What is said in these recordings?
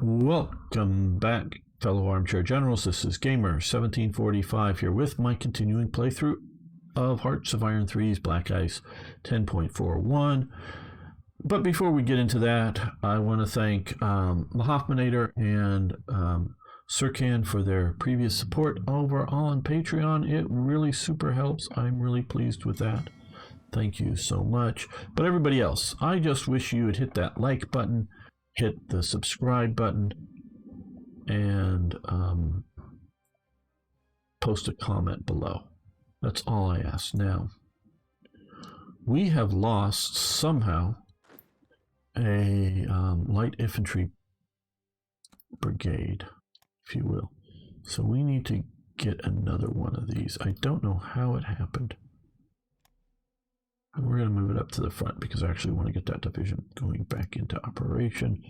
Welcome back, fellow armchair generals. This is Gamer1745 here with my continuing playthrough of Hearts of Iron 3's Black Ice 10.41. But before we get into that, I want to thank the Hoffmanator and Sircan for their previous support over on Patreon. It really super helps. I'm really pleased with that. Thank you so much. But everybody else, I just wish you would hit that like button, hit the subscribe button, and post a comment below. That's all I ask. Now, we have lost somehow a light infantry brigade, if you will. So we need to get another one of these. I don't know how it happened. We're going to move it up to the front because I actually want to get that division going back into operation.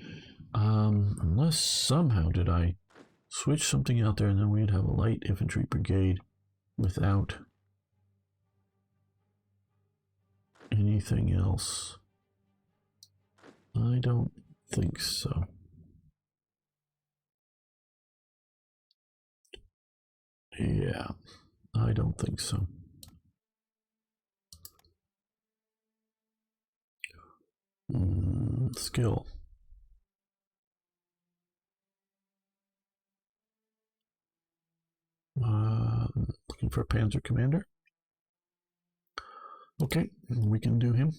Unless somehow did I switch something out there and then we'd have a light infantry brigade without anything else. I don't think so. Yeah, I don't think so. Skill. Looking for a Panzer Commander. Okay, we can do him.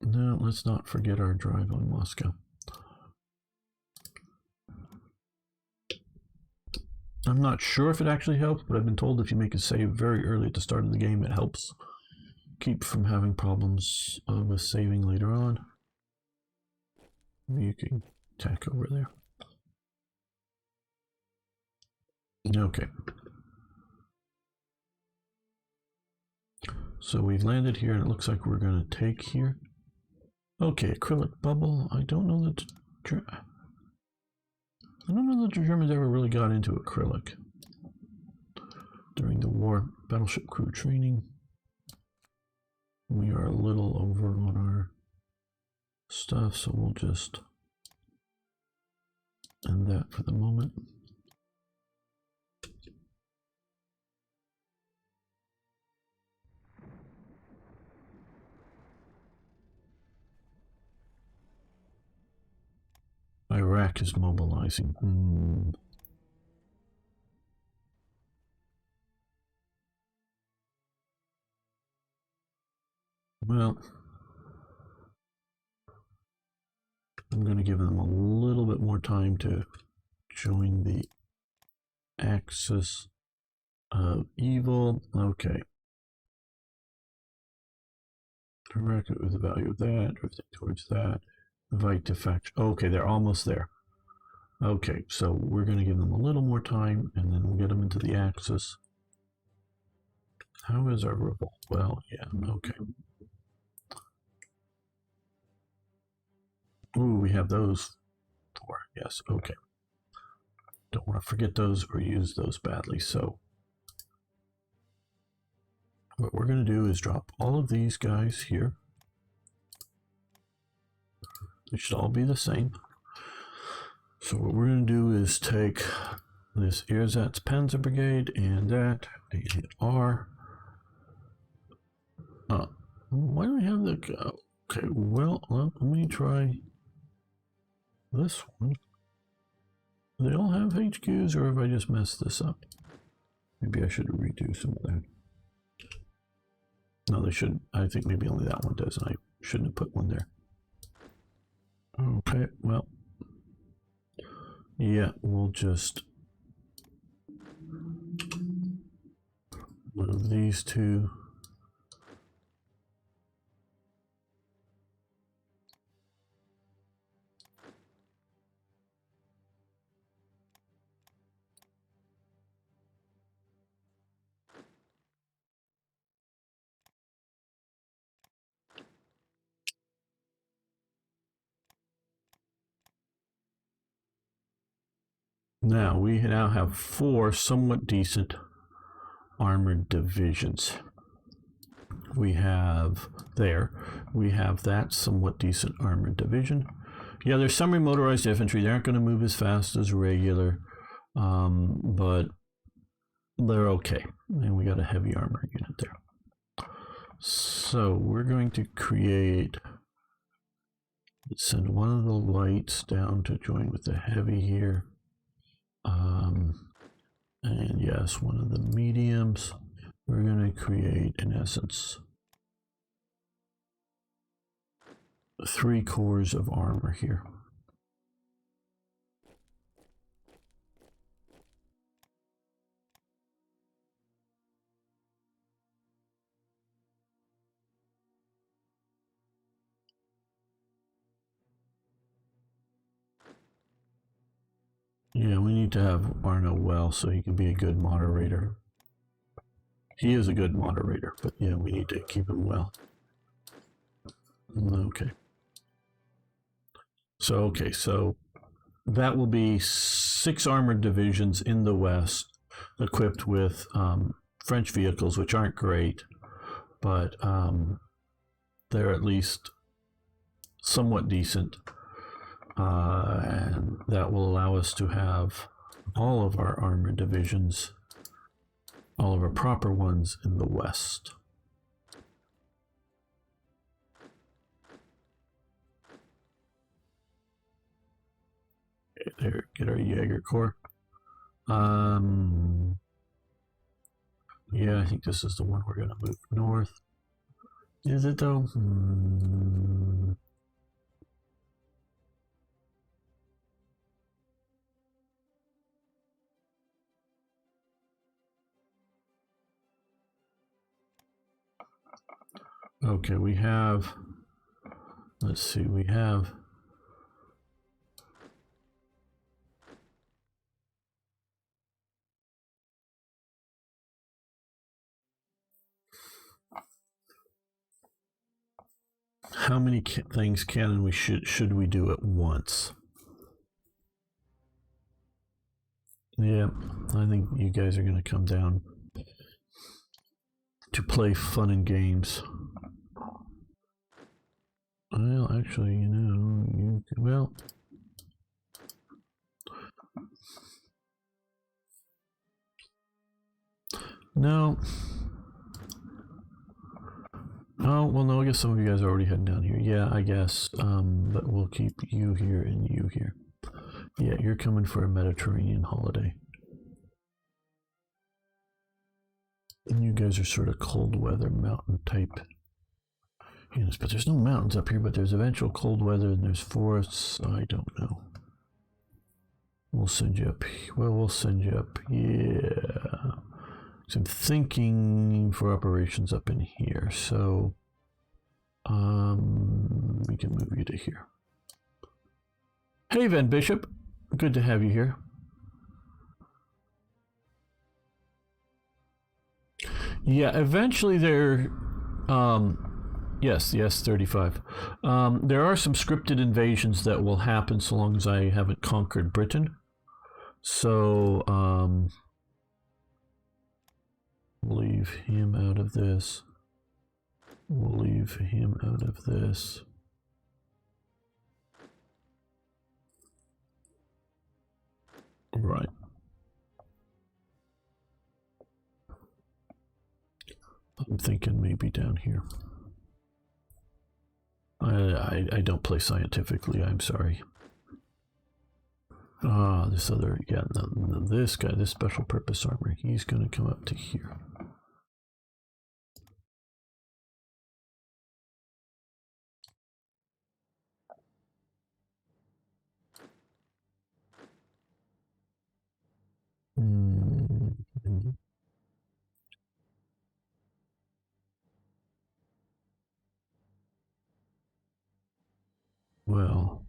No, let's not forget our drive on Moscow. I'm not sure if it actually helps, but I've been told if you make a save very early at the start of the game, it helps keep from having problems with saving later on. You can attack over there. Okay. So we've landed here, and it looks like we're going to take here. Okay, acrylic bubble. I don't know that the Germans ever really got into acrylic during the war. Battleship crew training. We are a little over on our stuff, so we'll just end that for the moment. Iraq is mobilizing. Well, I'm going to give them a little bit more time to join the axis of evil. Okay. Iraq with the value of that, everything towards that. Invite to faction. Okay, they're almost there. Okay, so we're going to give them a little more time, and then we'll get them into the axis. How is our revolt? Well, yeah, okay. Ooh, we have those 4. Yes, okay. Don't want to forget those or use those badly. So what we're going to do is drop all of these guys here. They should all be the same. So what we're going to do is take this Ersatz Panzer Brigade and that, and hit R. Why do I have the... Okay, well, let me try this one. Do they all have HQs, or have I just messed this up? Maybe I should redo some of that. No, they shouldn't. I think maybe only that one does, and I shouldn't have put one there. Okay, well, yeah, we'll just move these two. Now, we now have 4 somewhat decent armored divisions. we have there. We have that somewhat decent armored division. Yeah, there's some remotorized infantry. They aren't going to move as fast as regular, but they're okay. And we got a heavy armor unit there. So we're going to create, send one of the lights down to join with the heavy here. And yes, one of the mediums. We're going to create, in essence, 3 cores of armor here. Yeah, we need to have Arno well so he can be a good moderator. He is a good moderator, but yeah, we need to keep him well. Okay. So that will be 6 armored divisions in the west, equipped with French vehicles, which aren't great, but they're at least somewhat decent. And that will allow us to have all of our armored divisions, all of our proper ones, in the west. Okay, there, get our Jaeger Corps. Yeah, I think this is the one we're going to move north. Is it though? Okay, we have, let's see, we have how many things can and we should we do at once? Yeah, I think you guys are going to come down to play fun and games. Well, actually, you know, well, no. Oh, well, no, I guess some of you guys are already heading down here. Yeah, I guess, but we'll keep you here and you here. Yeah, you're coming for a Mediterranean holiday. And you guys are sort of cold weather mountain type units, but there's no mountains up here, but there's eventual cold weather and there's forests. I don't know. We'll send you up. Well, we'll send you up. Yeah. So I'm thinking for operations up in here. So we can move you to here. Hey, Van Bishop. Good to have you here. Yeah, eventually there, yes, the S-35. There are some scripted invasions that will happen so long as I haven't conquered Britain. So, we'll leave him out of this. We'll leave him out of this. Right. I'm thinking maybe down here. I don't play scientifically, I'm sorry. This other, yeah, no, this guy, this special purpose armor, he's going to come up to here. Mm-hmm. Well,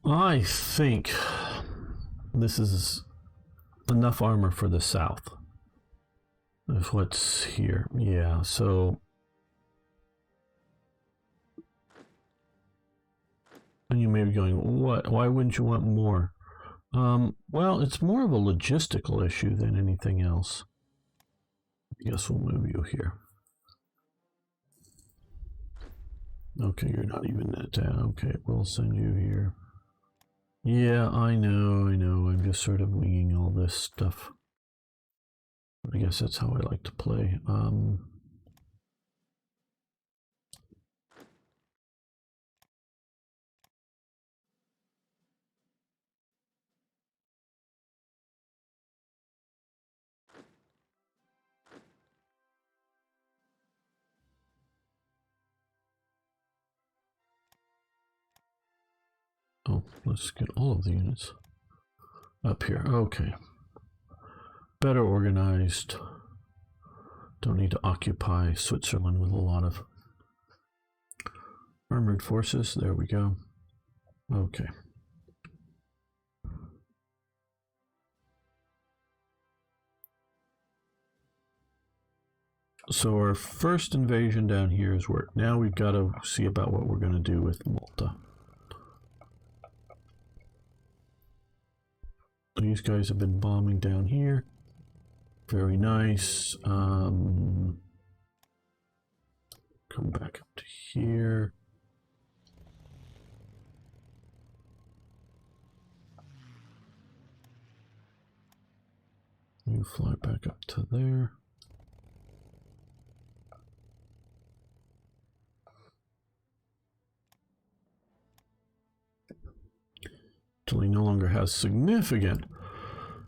I think this is enough armor for the south. Is what's here. Yeah, so And you may be going, what? Why wouldn't you want more? Well, it's more of a logistical issue than anything else. I guess we'll move you here. Okay, you're not even that down. Okay, we'll send you here. Yeah, I know. I'm just sort of winging all this stuff. I guess that's how I like to play. Oh, let's get all of the units up here. Okay. Better organized. Don't need to occupy Switzerland with a lot of armored forces. There we go. Okay. So our first invasion down here is worked. Now we've got to see about what we're going to do with Malta. These guys have been bombing down here. Very nice. Come back up to here. You fly back up to there. Italy no longer has significant,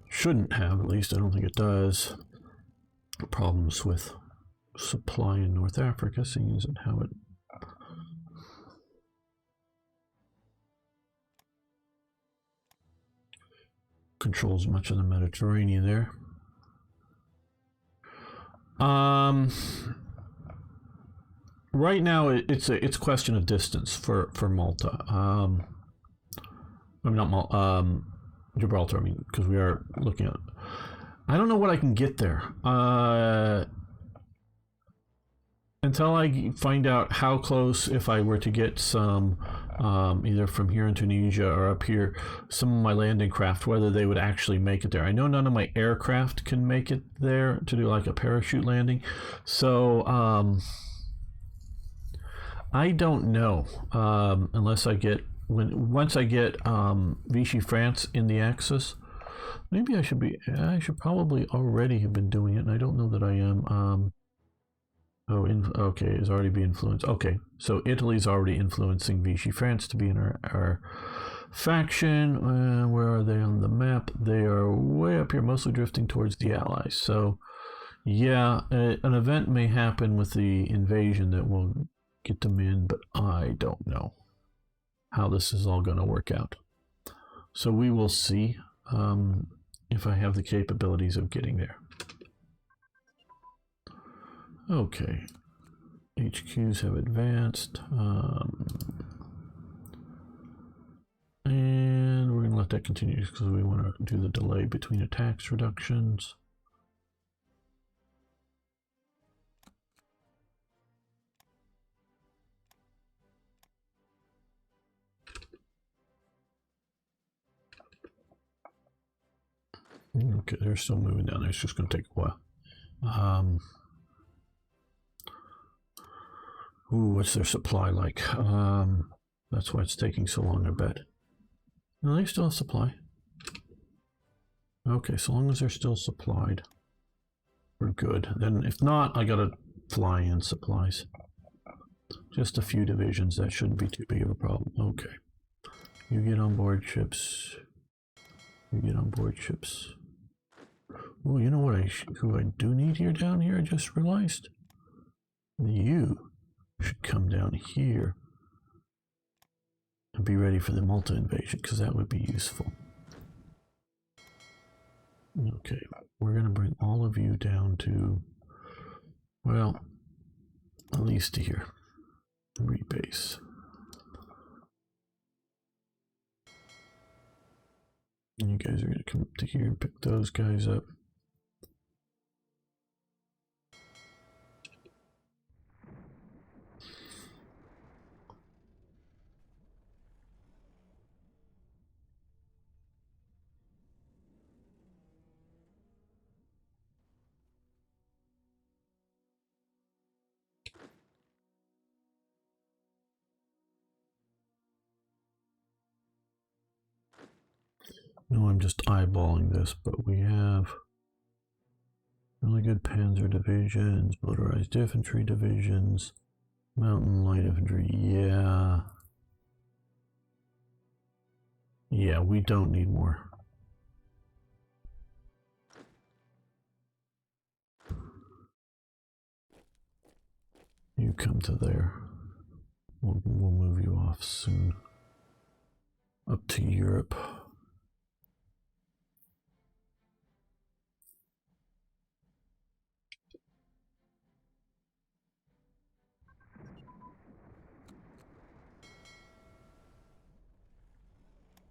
shouldn't have, at least I don't think it does, problems with supply in North Africa, seeing as how it controls much of the Mediterranean there. Right now it's a question of distance for Malta. I mean, not Malta, Gibraltar. I mean, because we are looking at. I don't know what I can get there. Until I find out how close, if I were to get some, either from here in Tunisia or up here, some of my landing craft, whether they would actually make it there. I know none of my aircraft can make it there to do like a parachute landing. So, I don't know, unless I get, once I get Vichy France in the Axis. Maybe I should probably already have been doing it, and I don't know that I am. Okay, it's already be influenced. Okay, so Italy's already influencing Vichy France to be in our faction. Where are they on the map? They are way up here, mostly drifting towards the Allies. So, yeah, an event may happen with the invasion that will get them in, but I don't know how this is all going to work out. So we will see if I have the capabilities of getting there. Okay, HQs have advanced, and we're going to let that continue because we want to do the delay between attacks reductions. Okay, they're still moving down there. It's just going to take a while. Ooh, what's their supply like? That's why it's taking so long, I bet. No, they still have supply. Okay, so long as they're still supplied, we're good. Then if not, I gotta fly in supplies. Just a few divisions, that shouldn't be too big of a problem. Okay. You get on board ships. You get on board ships. Oh, you know what who I do need here down here, I just realized? You should come down here and be ready for the Malta invasion, because that would be useful. Okay, we're going to bring all of you down to, well, at least to here. Rebase. And you guys are going to come up to here and pick those guys up. No, I'm just eyeballing this, but we have really good panzer divisions, motorized infantry divisions, mountain light infantry. Yeah, we don't need more. You come to there. We'll move you off soon. Up to Europe.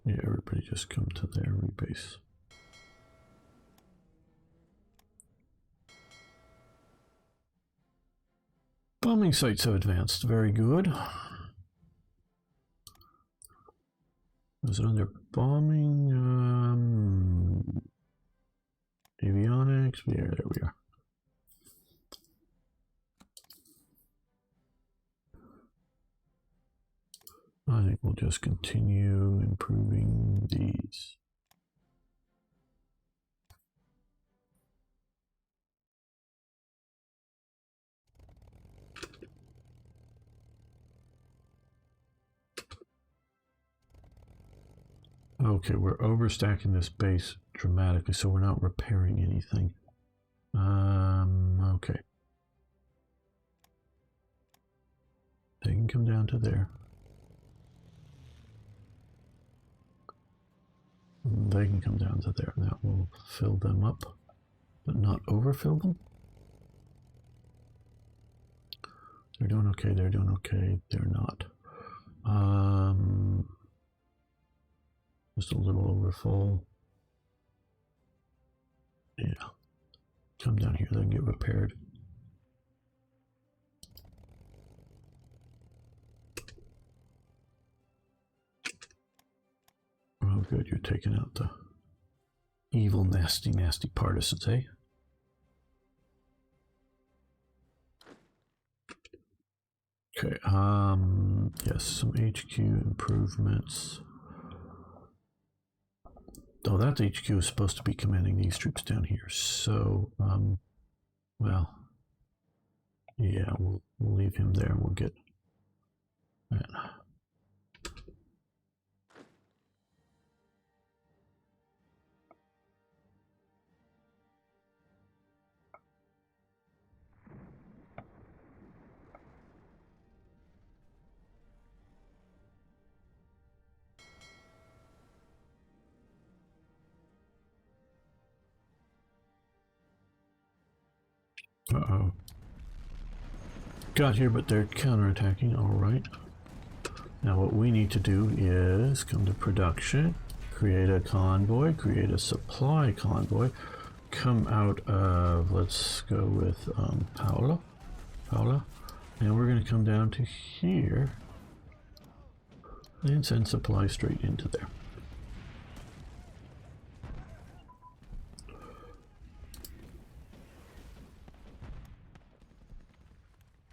Yeah, everybody just come to their rebase. Bombing sites have advanced. Very good. Was it under bombing? Avionics? Yeah, there we are. I think we'll just continue improving these. Okay, we're overstacking this base dramatically, so we're not repairing anything. Okay. They can come down to there. They can come down to there. That will fill them up, but not overfill them. They're doing okay, they're doing okay, they're not. Just a little overfull. Yeah. Come down here, they can get repaired. Oh, good, you're taking out the evil, nasty, nasty partisans, eh? Okay, yes, some HQ improvements. Oh, that HQ is supposed to be commanding these troops down here, so, well, yeah, we'll leave him there and we'll get that. Uh-oh. Got here, but they're counterattacking. All right. Now what we need to do is come to production, create a convoy, create a supply convoy, come out of, let's go with Paula, and we're going to come down to here and send supplies straight into there.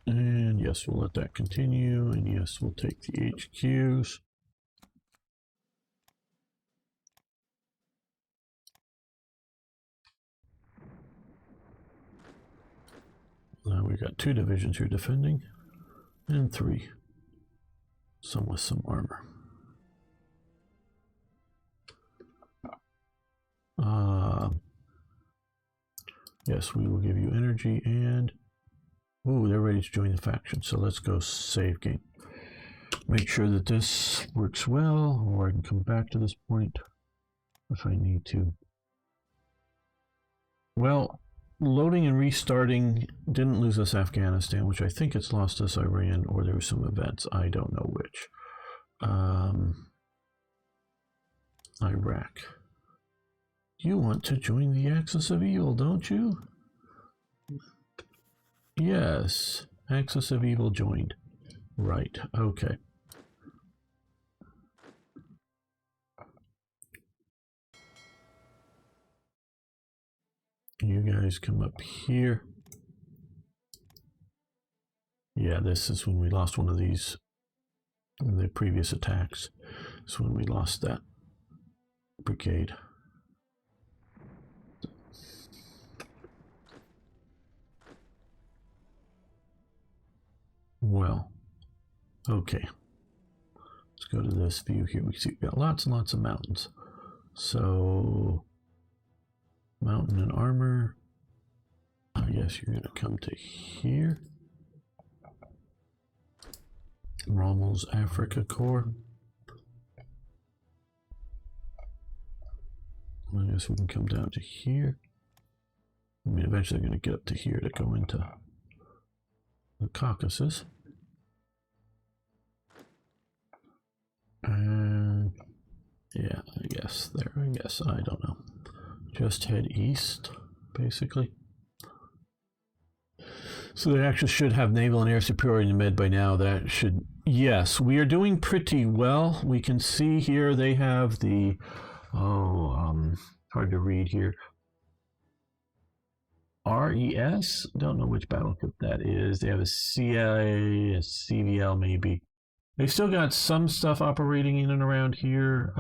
And yes, we'll let that continue, and yes, we'll take the HQs. Now we've got 2 divisions here defending, and 3, some with some armor. Yes, we will give you energy, and oh, they're ready to join the faction, so let's go save game. Make sure that this works well, or I can come back to this point if I need to. Well, loading and restarting didn't lose us Afghanistan, which I think it's lost us Iran, or there were some events, I don't know which. Iraq. You want to join the Axis of Evil, don't you? Yes, Axis of Evil joined. Right, okay. You guys come up here. Yeah, this is when we lost one of these in the previous attacks. That's when we lost that brigade. Well, okay. Let's go to this view here. We see we've got lots and lots of mountains. So, mountain and armor. I guess you're going to come to here. Rommel's Africa Corps. I guess we can come down to here. I mean, eventually I'm going to get up to here to go into the Caucasus. And yeah, I guess I don't know. Just head east, basically. So they actually should have naval and air superiority in the mid by now. That should, yes, we are doing pretty well. We can see here they have the, hard to read here. RES, don't know which battleship that is. They have a CIA, a CVL maybe. They've still got some stuff operating in and around here.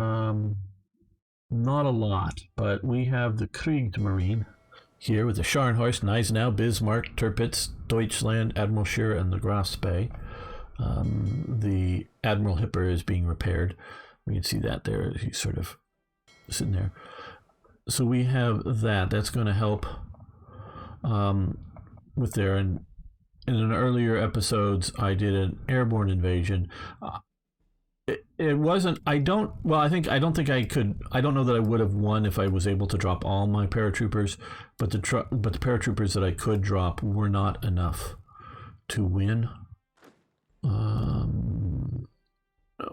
Not a lot, but we have the Kriegsmarine here with the Scharnhorst, Gneisenau, Bismarck, Tirpitz, Deutschland, Admiral Scheer, and the Graf Spee. The Admiral Hipper is being repaired. We can see that there. He's sort of sitting there. So we have that. That's going to help with there. And in an earlier episodes, I did an airborne invasion. It wasn't. I don't think I could. I don't know that I would have won if I was able to drop all my paratroopers, but the paratroopers that I could drop were not enough to win.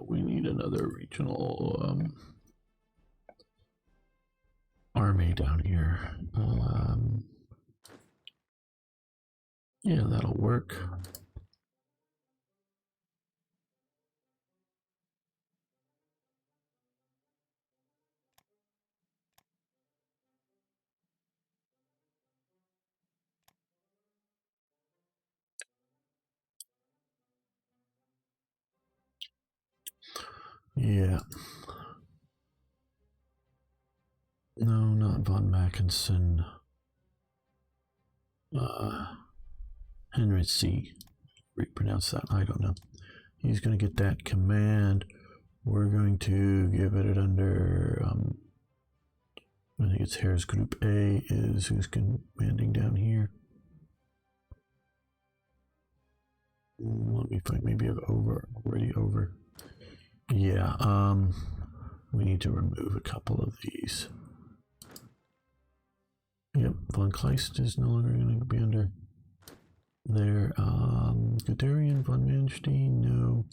We need another regional army down here. Yeah, that'll work. Yeah. No, not von Mackensen. Henry C. Pronounce that. I don't know. He's going to get that command. We're going to give it under. I think it's Harris Group A is who's commanding down here. Let me find. Maybe I've already over. Yeah. We need to remove a couple of these. Yep. Von Kleist is no longer going to be under. There, Guderian, von Manstein, no.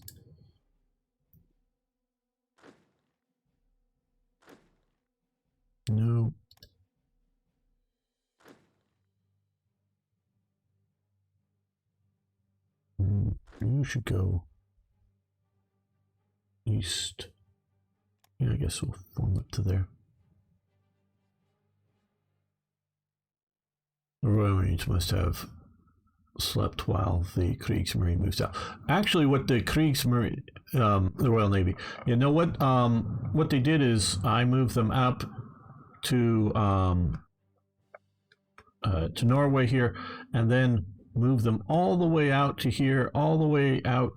No. You should go east. Yeah, I guess we'll form up to there. The Royal Marines must have slept while the Kriegsmarine moves out. Actually, what the Kriegsmarine, the Royal Navy, you know what they did is I moved them up to Norway here, and then moved them all the way out to here, all the way out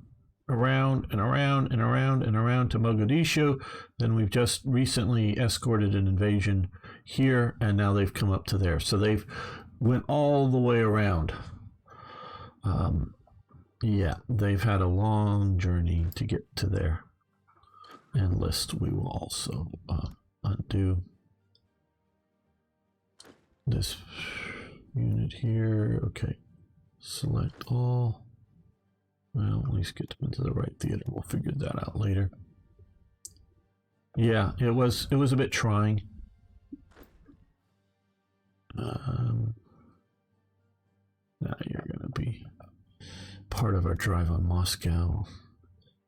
around and around and around and around to Mogadishu. Then we've just recently escorted an invasion here, and now they've come up to there. So they've went all the way around. Yeah, they've had a long journey to get to there. And list, we will also undo this unit here. Okay, select all. Well, at least get them into the right theater. We'll figure that out later. Yeah, it was a bit trying. Now you're gonna be part of our drive on Moscow.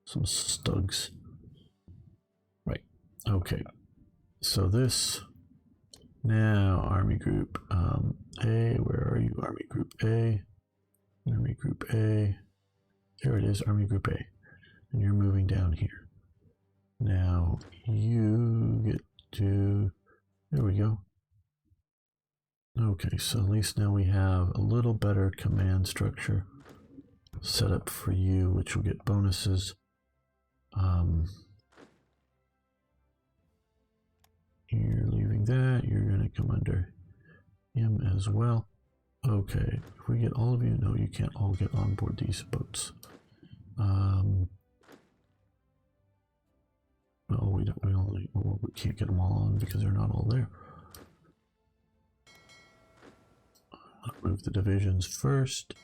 Some stugs. Right. Okay. So this now Army Group A. Where are you? Army Group A. Army Group A. There it is. Army Group A. And you're moving down here. Now you get There we go. Okay, so at least now we have a little better command structure set up for you, which will get bonuses. You're leaving that. You're going to come under him as well. Okay, if we get all of you, no, you can't all get on board these boats. No, we can't get them all on because they're not all there. I'll move the divisions first,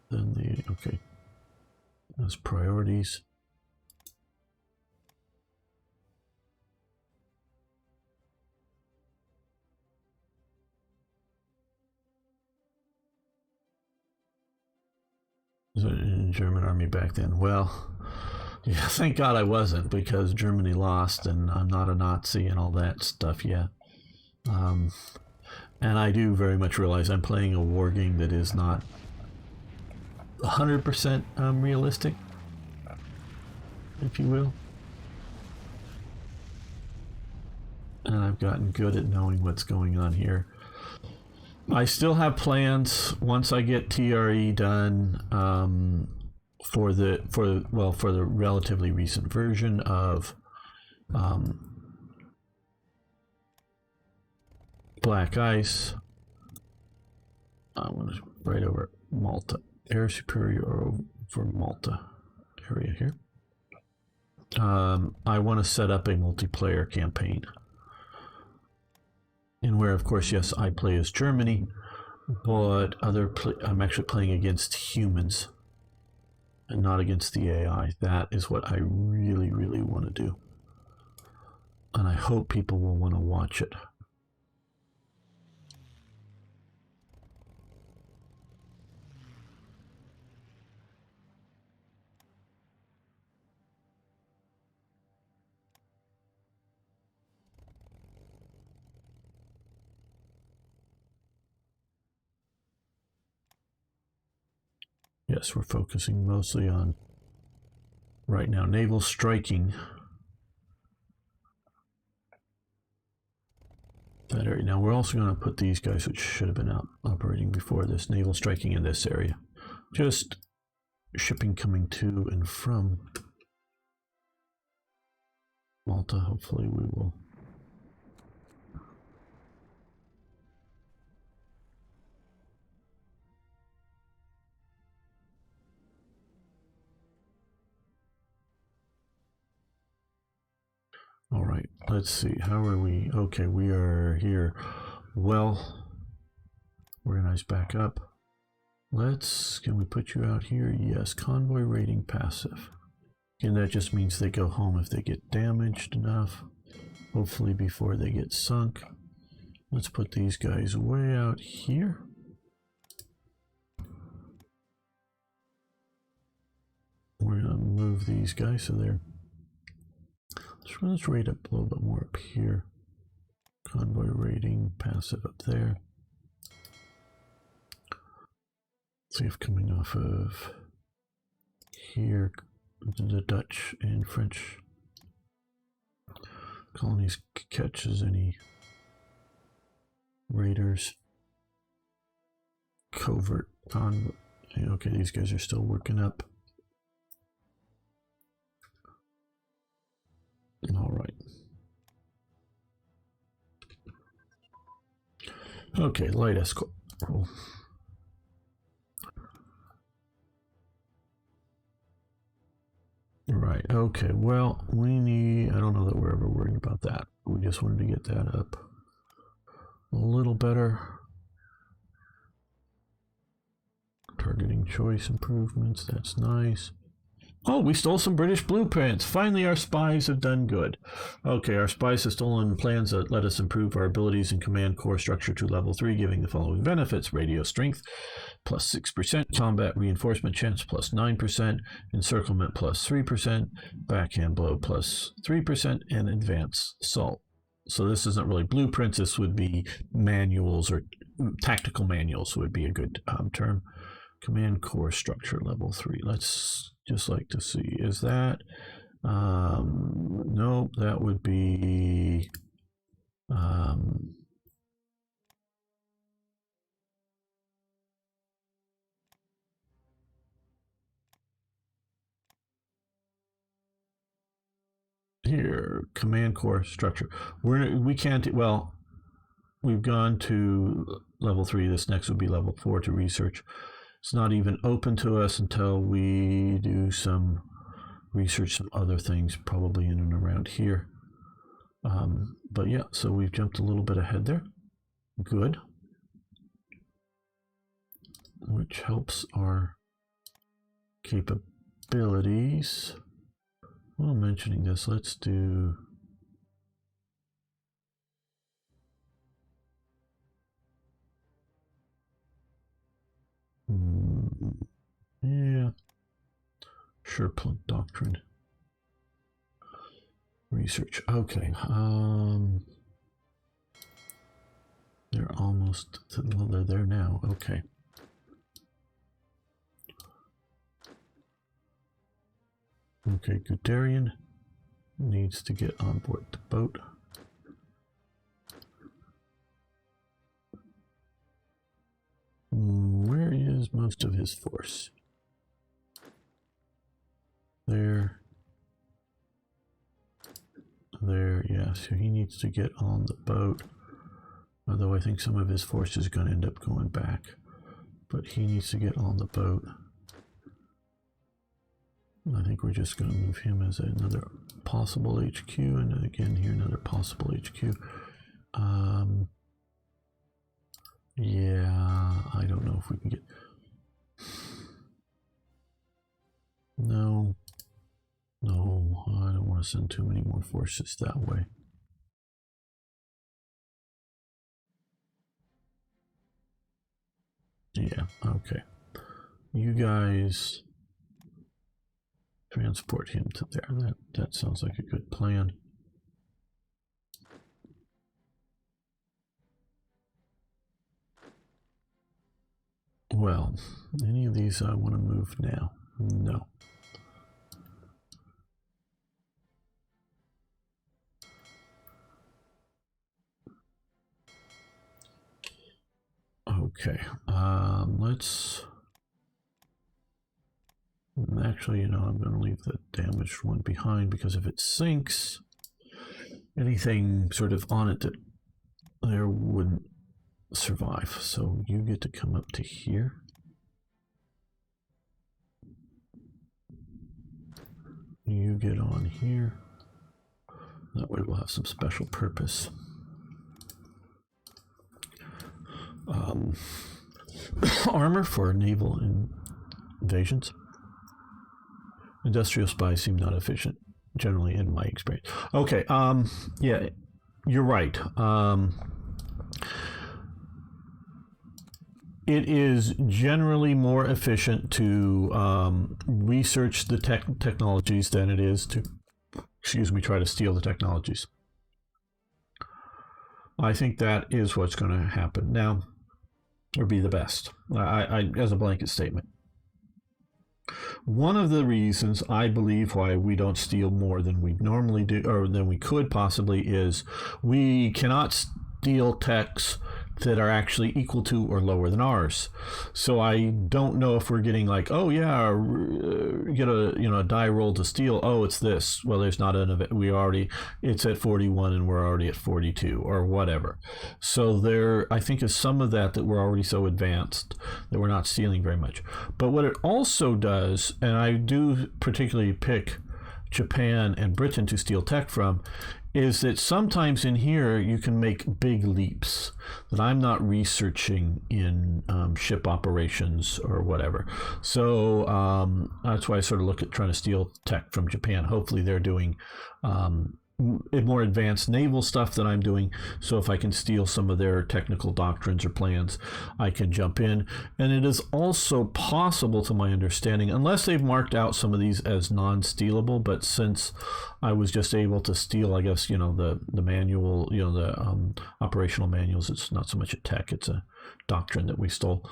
then okay. That's priorities. In German army back then. Well, yeah, thank God I wasn't, because Germany lost and I'm not a Nazi and all that stuff yet. And I do very much realize I'm playing a war game that is not 100% realistic, if you will. And I've gotten good at knowing what's going on here. I still have plans once I get TRE done for the relatively recent version of Black Ice. I'm going to right over Malta. Air superior over Malta area here. I want to set up a multiplayer campaign. And where, of course, yes, I play as Germany, but I'm actually playing against humans and not against the AI. That is what I really, really want to do. And I hope people will want to watch it. Yes, we're focusing mostly on, right now, naval striking. That area. Now we're also going to put these guys, which should have been out operating before this, naval striking in this area. Just shipping coming to and from Malta. Hopefully we will. All right, let's see. How are we? Okay, we are here. Well, organize back up. Can we put you out here? Yes, convoy rating passive. And that just means they go home if they get damaged enough. Hopefully before they get sunk. Let's put these guys way out here. We're gonna move these guys so they're. Let's rate up a little bit more up here. Convoy rating, passive up there. See if coming off of here, the Dutch and French colonies catches any raiders. Covert convoy. Okay, these guys are still working up. All right. Okay, light escort. Right, okay, well, we need, I don't know that we're ever worried about that. We just wanted to get that up a little better. Targeting choice improvements, that's nice. Oh, we stole some British blueprints. Finally, our spies have done good. Okay, our spies have stolen plans that let us improve our abilities in command core structure to level 3, giving the following benefits: radio strength plus 6%, combat reinforcement chance plus 9%, encirclement plus 3%, backhand blow plus 3%, and advanced assault. So this isn't really blueprints. This would be manuals, or tactical manuals would be a good term. Command core structure level 3. Let's just like to see, is that no, Nope, that would be here, command core structure. We can't, well, we've gone to level 3. This next would be level 4 to research. It's not even open to us until we do some research, some other things, probably in and around here. But yeah, so we've jumped a little bit ahead there. Good. Which helps our capabilities. While mentioning this, let's do yeah, Sherpa doctrine research. Okay, they're almost they're there now. Okay. Okay, Guderian needs to get on board the boat. Where is most of his force? There. There, yeah, so he needs to get on the boat. Although I think some of his force is going to end up going back. But he needs to get on the boat. I think we're just going to move him as another possible HQ, and again here another possible HQ. Yeah, I don't know if we can get... No, I don't want to send too many more forces that way. Yeah, okay. You guys transport him to there. That sounds like a good plan. Well, any of these I want to move now? No. Okay, let's... Actually, I'm going to leave the damaged one behind, because if it sinks, anything sort of on it that there wouldn't survive. So you get to come up to here. You get on here. That way we'll have some special purpose. Armor for naval invasions. Industrial spies seem not efficient, generally, in my experience. Okay, yeah, you're right. It is generally more efficient to research the technologies than it is to, try to steal the technologies. I think that is what's going to happen now, or be the best, as a blanket statement. One of the reasons I believe why we don't steal more than we normally do, or than we could possibly, is we cannot steal techs that are actually equal to or lower than ours. So I don't know if we're getting like, oh yeah, get a die roll to steal. Oh, it's this. Well, there's not an event. It's at 41 and we're already at 42 or whatever. So there, I think, is some of that we're already so advanced that we're not stealing very much. But what it also does, and I do particularly pick Japan and Britain to steal tech from, is that sometimes in here you can make big leaps that I'm not researching in ship operations or whatever. So that's why I sort of look at trying to steal tech from Japan. Hopefully they're doing more advanced naval stuff than I'm doing. So if I can steal some of their technical doctrines or plans, I can jump in. And it is also possible, to my understanding, unless they've marked out some of these as non-stealable, but since I was just able to steal, I guess, the manual, the operational manuals, it's not so much a tech, it's a doctrine that we stole.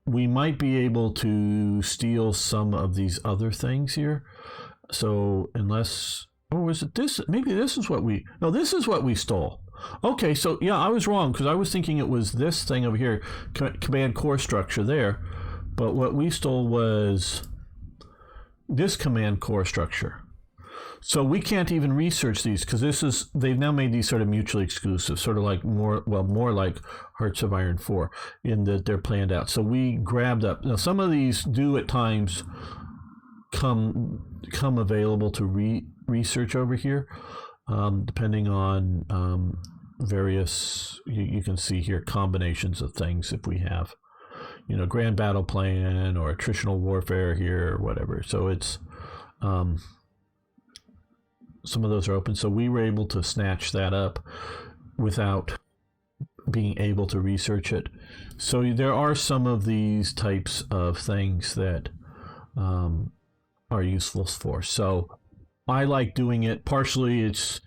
We might be able to steal some of these other things here. So unless... Oh, was it this? Maybe this is what we... No, this is what we stole. Okay, so yeah, I was wrong because I was thinking it was this thing over here, command core structure there. But what we stole was this command core structure. So we can't even research these because they've now made these sort of mutually exclusive, sort of like more like Hearts of Iron 4 in that they're planned out. So we grabbed up. Now some of these do at times come available to research over here, depending on various. You can see here combinations of things if we have, grand battle plan or attritional warfare here or whatever. So it's. Some of those are open, so we were able to snatch that up without being able to research it. So there are some of these types of things that are useful for. So I like doing it. Partially it's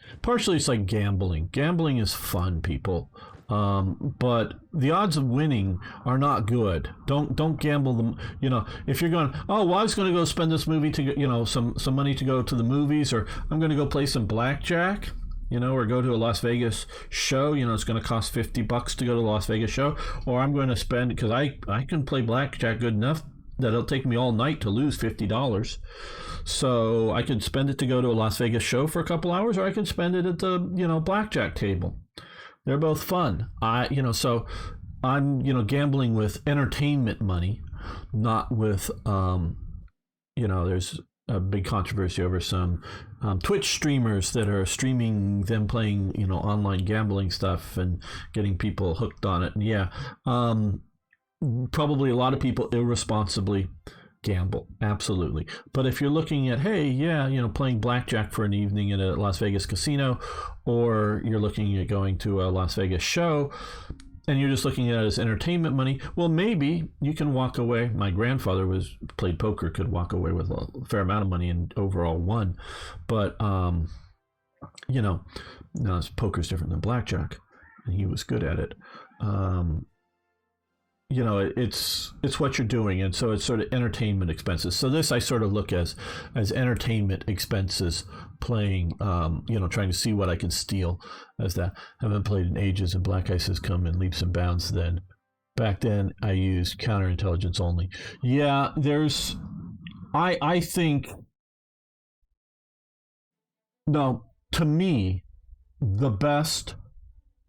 like gambling. Gambling is fun, people. But the odds of winning are not good. Don't gamble them. If you're going, oh, well, I was going to go spend this movie to some money to go to the movies, or I'm going to go play some blackjack, or go to a Las Vegas show. It's going to cost $50 to go to the Las Vegas show, or I'm going to spend, because I can play blackjack good enough that it'll take me all night to lose $50. So I could spend it to go to a Las Vegas show for a couple hours, or I can spend it at the blackjack table. They're both fun. So I'm, gambling with entertainment money, not with, there's a big controversy over some Twitch streamers that are streaming them playing, online gambling stuff and getting people hooked on it. And yeah, probably a lot of people irresponsibly gamble, absolutely. But if you're looking at, hey, yeah, playing blackjack for an evening at a Las Vegas casino, or you're looking at going to a Las Vegas show, and you're just looking at it as entertainment money, well, maybe you can walk away. My grandfather played poker, could walk away with a fair amount of money and overall won. But poker's different than blackjack, and he was good at it. It's what you're doing, and so it's sort of entertainment expenses. So this I sort of look as entertainment expenses, playing, trying to see what I can steal as that. I haven't played in ages, and Black Ice has come in leaps and bounds. Back then I used counterintelligence only. Yeah, I think, no, to me, the best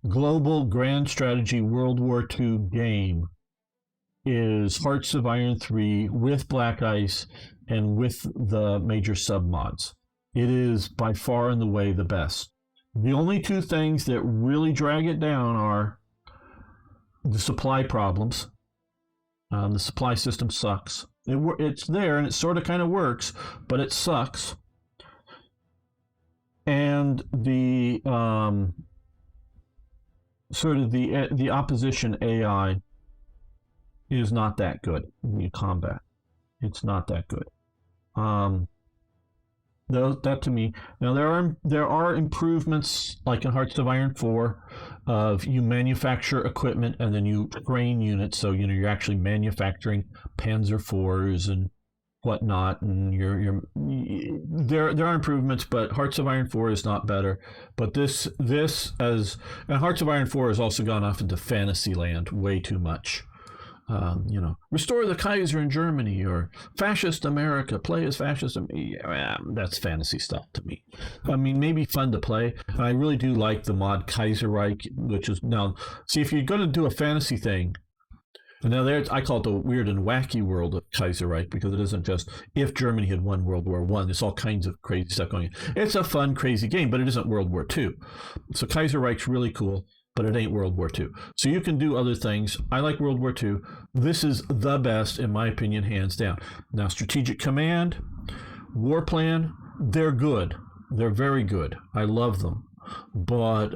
global grand strategy World War II game is Hearts of Iron 3 with Black Ice and with the major submods. It is by far and away the best. The only two things that really drag it down are the supply problems. The supply system sucks. It's there and it sort of kind of works, but it sucks. And the sort of the opposition AI is not that good in combat. It's not that good. That to me. Now there are improvements, like in Hearts of Iron 4, of you manufacture equipment and then you train units. So you're actually manufacturing Panzer IVs and whatnot, and there are improvements, but Hearts of Iron 4 is not better. But and Hearts of Iron 4 has also gone off into fantasy land way too much. Restore the Kaiser in Germany, or fascist America, play as fascist. Yeah, that's fantasy stuff to me. I mean, maybe fun to play. And I really do like the mod Kaiserreich, which is now, see, if you're going to do a fantasy thing, and now I call it the weird and wacky world of Kaiserreich, because it isn't just if Germany had won World War I. There's all kinds of crazy stuff going on. It's a fun, crazy game, but it isn't World War II. So Kaiserreich's really cool, but it ain't World War II. So you can do other things. I like World War II. This is the best, in my opinion, hands down. Now, Strategic Command, War Plan, they're good. They're very good. I love them. But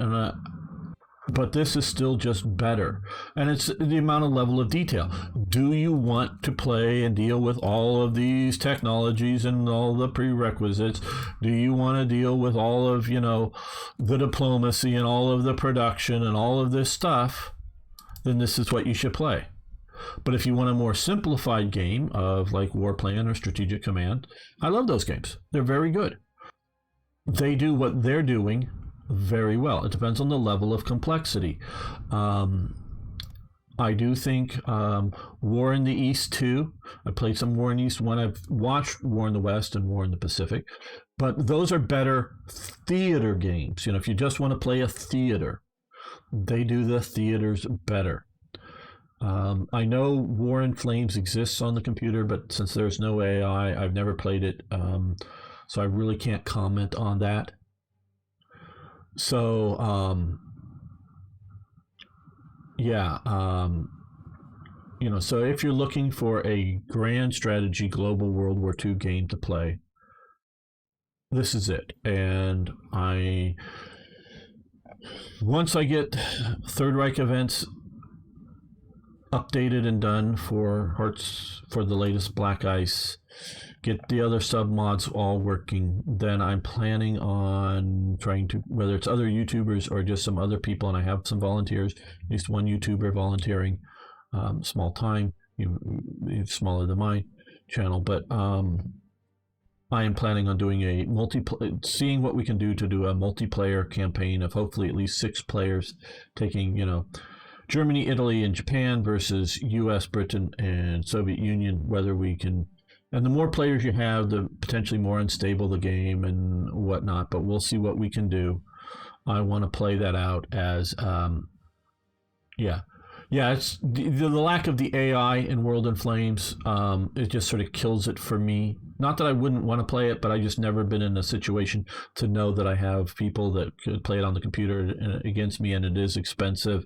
this is still just better. And it's the amount of level of detail. Do you want to play and deal with all of these technologies and all the prerequisites? Do you want to deal with all of, the diplomacy and all of the production and all of this stuff? Then this is what you should play. But if you want a more simplified game of like War Plan or Strategic Command, I love those games. They're very good. they do what they're doing very well. It depends on the level of complexity. I do think War in the East too. I played some War in the East. One I've watched War in the West and War in the Pacific, but those are better theater games. If you just want to play a theater, they do the theaters better. I know War in Flames exists on the computer, but since there's no AI, I've never played it, so I really can't comment on that. So yeah, so if you're looking for a grand strategy global World War II game to play, this is it. And once I get Third Reich events updated and done for the latest Black Ice, get the other sub mods all working, then I'm planning on trying to, whether it's other YouTubers or just some other people, and I have some volunteers, at least one YouTuber volunteering, small time, smaller than my channel, but I am planning on doing seeing what we can do to do a multiplayer campaign of hopefully at least 6 players, taking Germany, Italy, and Japan versus U.S., Britain, and Soviet Union. Whether we can, and the more players you have, the potentially more unstable the game and whatnot. But we'll see what we can do. I want to play that out as, it's the lack of the AI in World in Flames. It just sort of kills it for me. Not that I wouldn't want to play it, but I just never been in a situation to know that I have people that could play it on the computer against me, and it is expensive.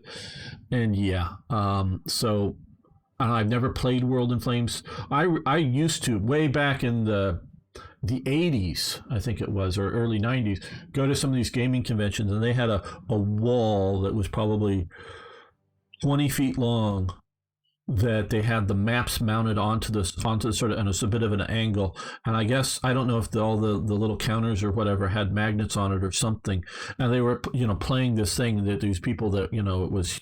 And so I've never played World in Flames. I used to, way back in the 80s, I think it was, or early 90s, go to some of these gaming conventions, and they had a wall that was probably 20 feet long, that they had the maps mounted onto the sort of, and it's a bit of an angle, and I guess I don't know if all the little counters or whatever had magnets on it or something, and they were playing this thing that these people that it was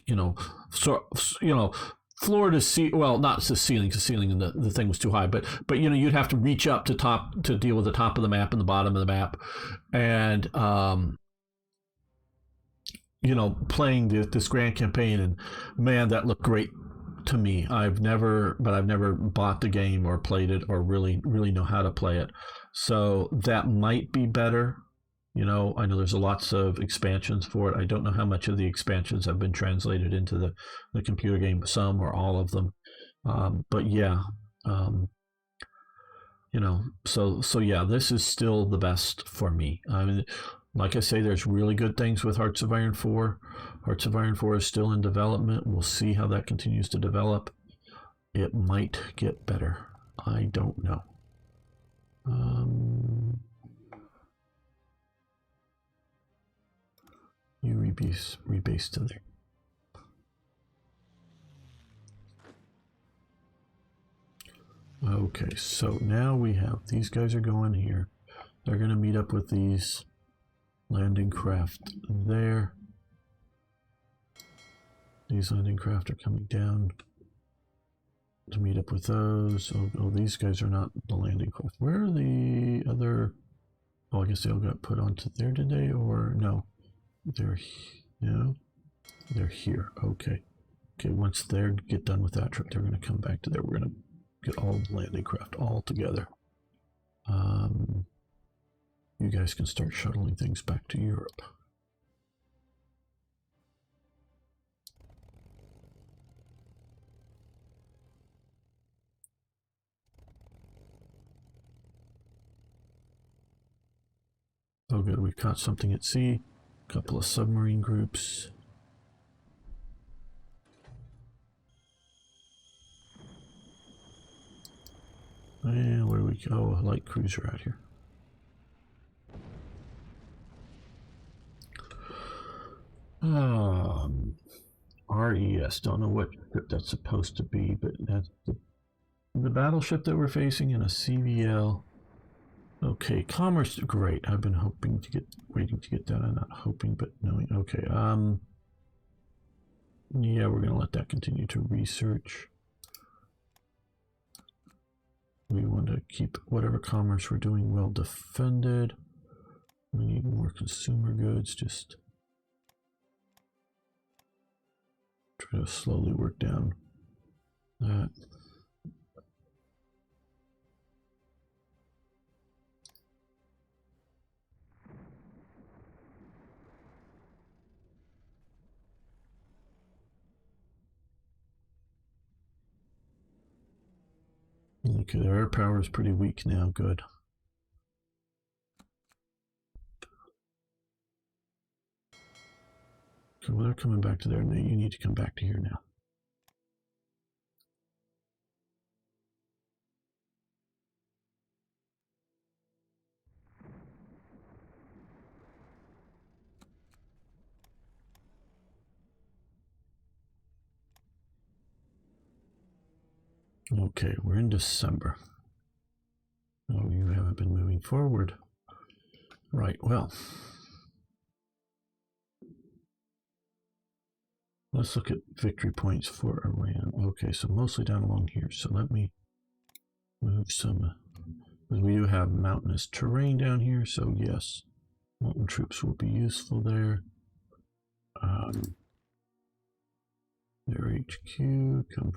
floor to ceiling, well, not to ceiling to ceiling, and the thing was too high, but you'd have to reach up to top to deal with the top of the map and the bottom of the map, and playing this grand campaign, and man, that looked great to me. I've never bought the game or played it or really know how to play it. So that might be better. I know there's lots of expansions for it. I don't know how much of the expansions have been translated into the computer game, some or all of them. But yeah, so yeah, this is still the best for me. I mean, like I say, there's really good things with Hearts of Iron 4. Hearts of Iron 4 is still in development. We'll see how that continues to develop. It might get better. I don't know. You rebase to there. Okay, so now we have, these guys are going here. They're going to meet up with these landing craft there. These landing craft are coming down to meet up with those. Oh, these guys are not the landing craft. Where are the other? Oh, I guess they all got put onto there today, or no? They're here. Okay. Once they get done with that trip, they're going to come back to there. We're going to get all the landing craft all together. You guys can start shuttling things back to Europe. Oh good, we caught something at sea. A couple of submarine groups. And where do we go? A light cruiser out here. RES, don't know what ship that's supposed to be, but that's the battleship that we're facing in a CVL. Okay, commerce, great. I've been waiting to get that. I'm not hoping, but knowing. Okay, yeah, we're gonna let that continue to research. We want to keep whatever commerce we're doing well defended. We consumer goods. Just try to slowly work down that. Okay, their air power is pretty weak now. Good. So they're coming back to there. Now you need to come back to here now. Okay, we're in December. Oh, you haven't been moving forward. Right, well. Let's look at victory points for Iran. Okay, so mostly down along here. So let me move some, because we do have mountainous terrain down here. So yes, mountain troops will be useful there. Their HQ, come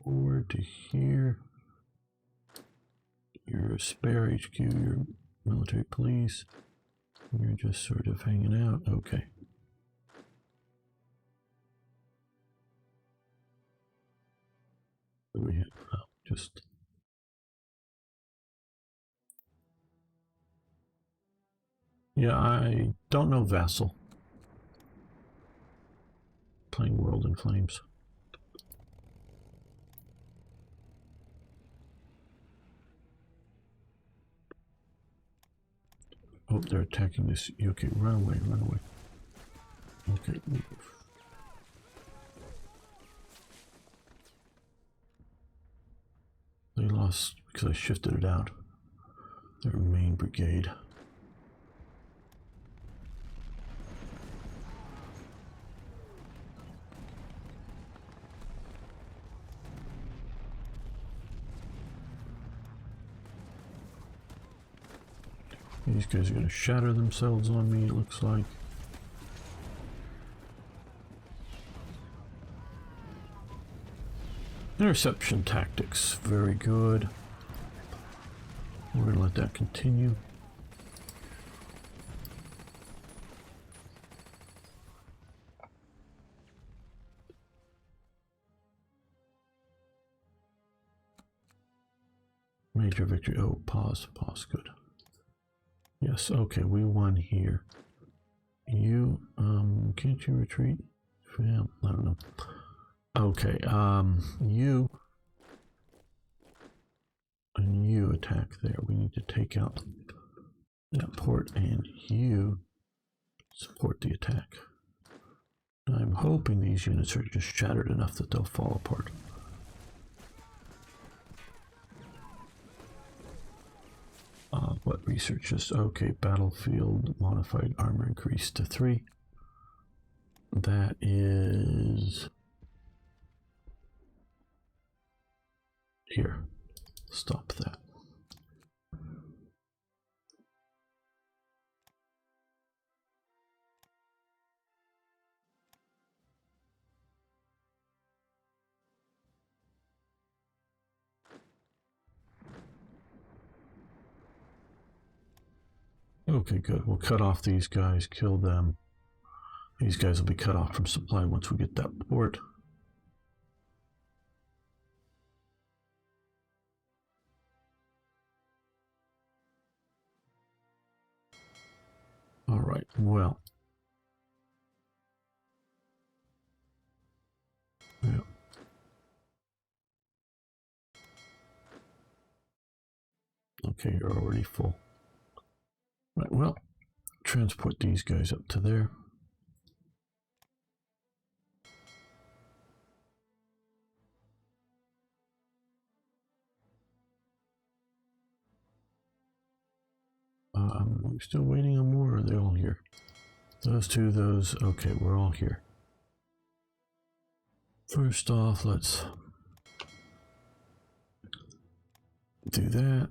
forward to here. Your spare HQ, your military police. You're just sort of hanging out. Okay. What do we have? Oh, just. Yeah, I don't know Vassal. Playing World in Flames. Oh, they're attacking this. Okay, run away, run away. Okay, move. They lost because I shifted it out. Their main brigade. These guys are going to shatter themselves on me, it looks like. Interception tactics, very good. We're going to let that continue. Major victory. Oh, pause, good. Yes, okay, we won here. You, can't you retreat? Yeah, I don't know. Okay, you and you attack there. We need to take out that port, and you support the attack. I'm hoping these units are just shattered enough that they'll fall apart. What researches? Okay, battlefield modified armor increased to 3. That is here. Stop that. Okay, good. We'll cut off these guys, kill them. These guys will be cut off from supply once we get that port. All right, well. Yeah. Okay, you're already full. Right, well, transport these guys up to there. I'm still waiting on more, or are they all here? Those two, those, okay, we're all here. First off, let's do that.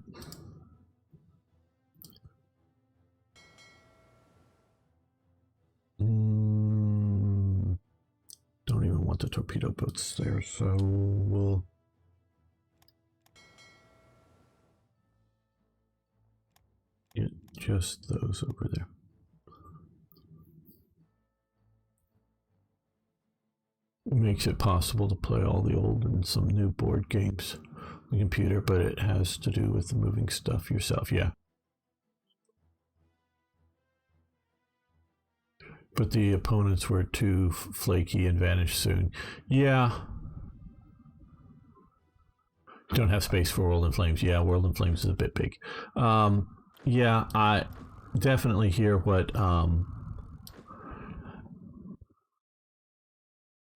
want the torpedo boats there, so we'll get just those over there. It makes it possible to play all the old and some new board games on the computer, but it has to do with the moving stuff yourself, yeah. But the opponents were too flaky and vanished soon. Yeah. Don't have space for World in Flames. Yeah, World in Flames is a bit big. Yeah, I definitely hear what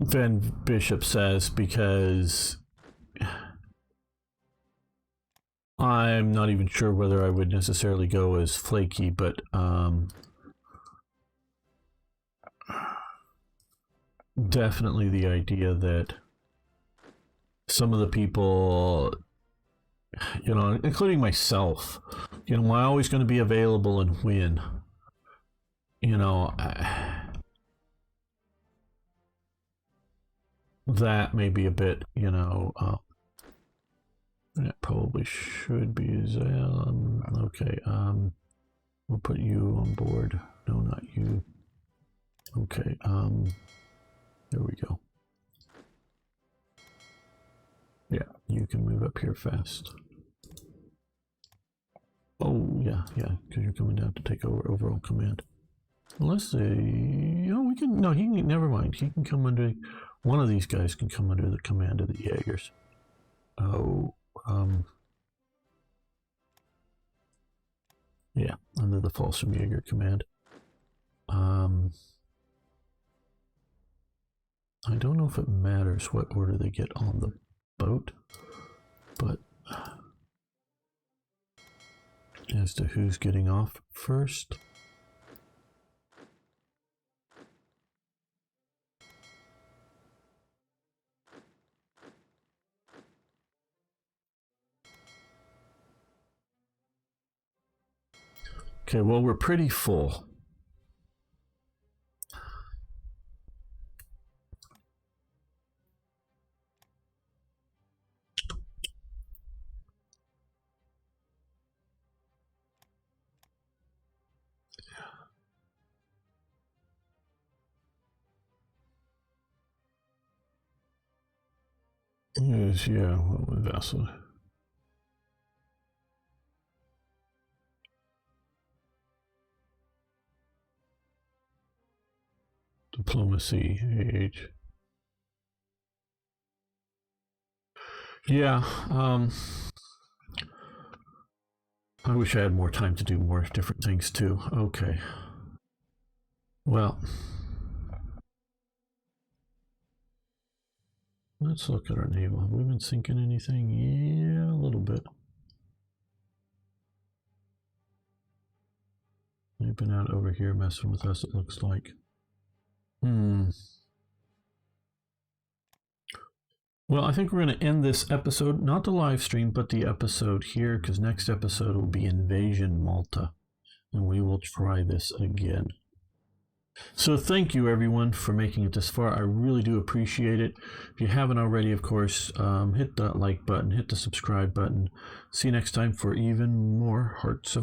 Van Bishop says, because I'm not even sure whether I would necessarily go as flaky, but definitely the idea that some of the people, you know, including myself, you know, am I always going to be available and win? You know, that may be a bit, you know, it probably should be. Okay, we'll put you on board. No, not you. Okay, there we go. Yeah, you can move up here fast. Oh, yeah, because you're coming down to take over overall command. Unless they, you know, we can, no, he can, never mind. He can come under, one of these guys can come under the command of the Jaegers. Oh, yeah, under the Falsum Jaeger command. I don't know if it matters what order they get on the boat, but as to who's getting off first. Okay, well, we're pretty full. Yes, yeah, what was vessel? Diplomacy, age. Yeah, I wish I had more time to do more different things too. Okay. Well, let's look at our naval. Have we been sinking anything? Yeah, a little bit. They've been out over here messing with us, it looks like. Well, I think we're going to end this episode, not the live stream, but the episode here, because next episode will be Invasion Malta, and we will try this again. So thank you, everyone, for making it this far. I really do appreciate it. If you haven't already, of course, hit that like button, hit the subscribe button. See you next time for even more Hearts of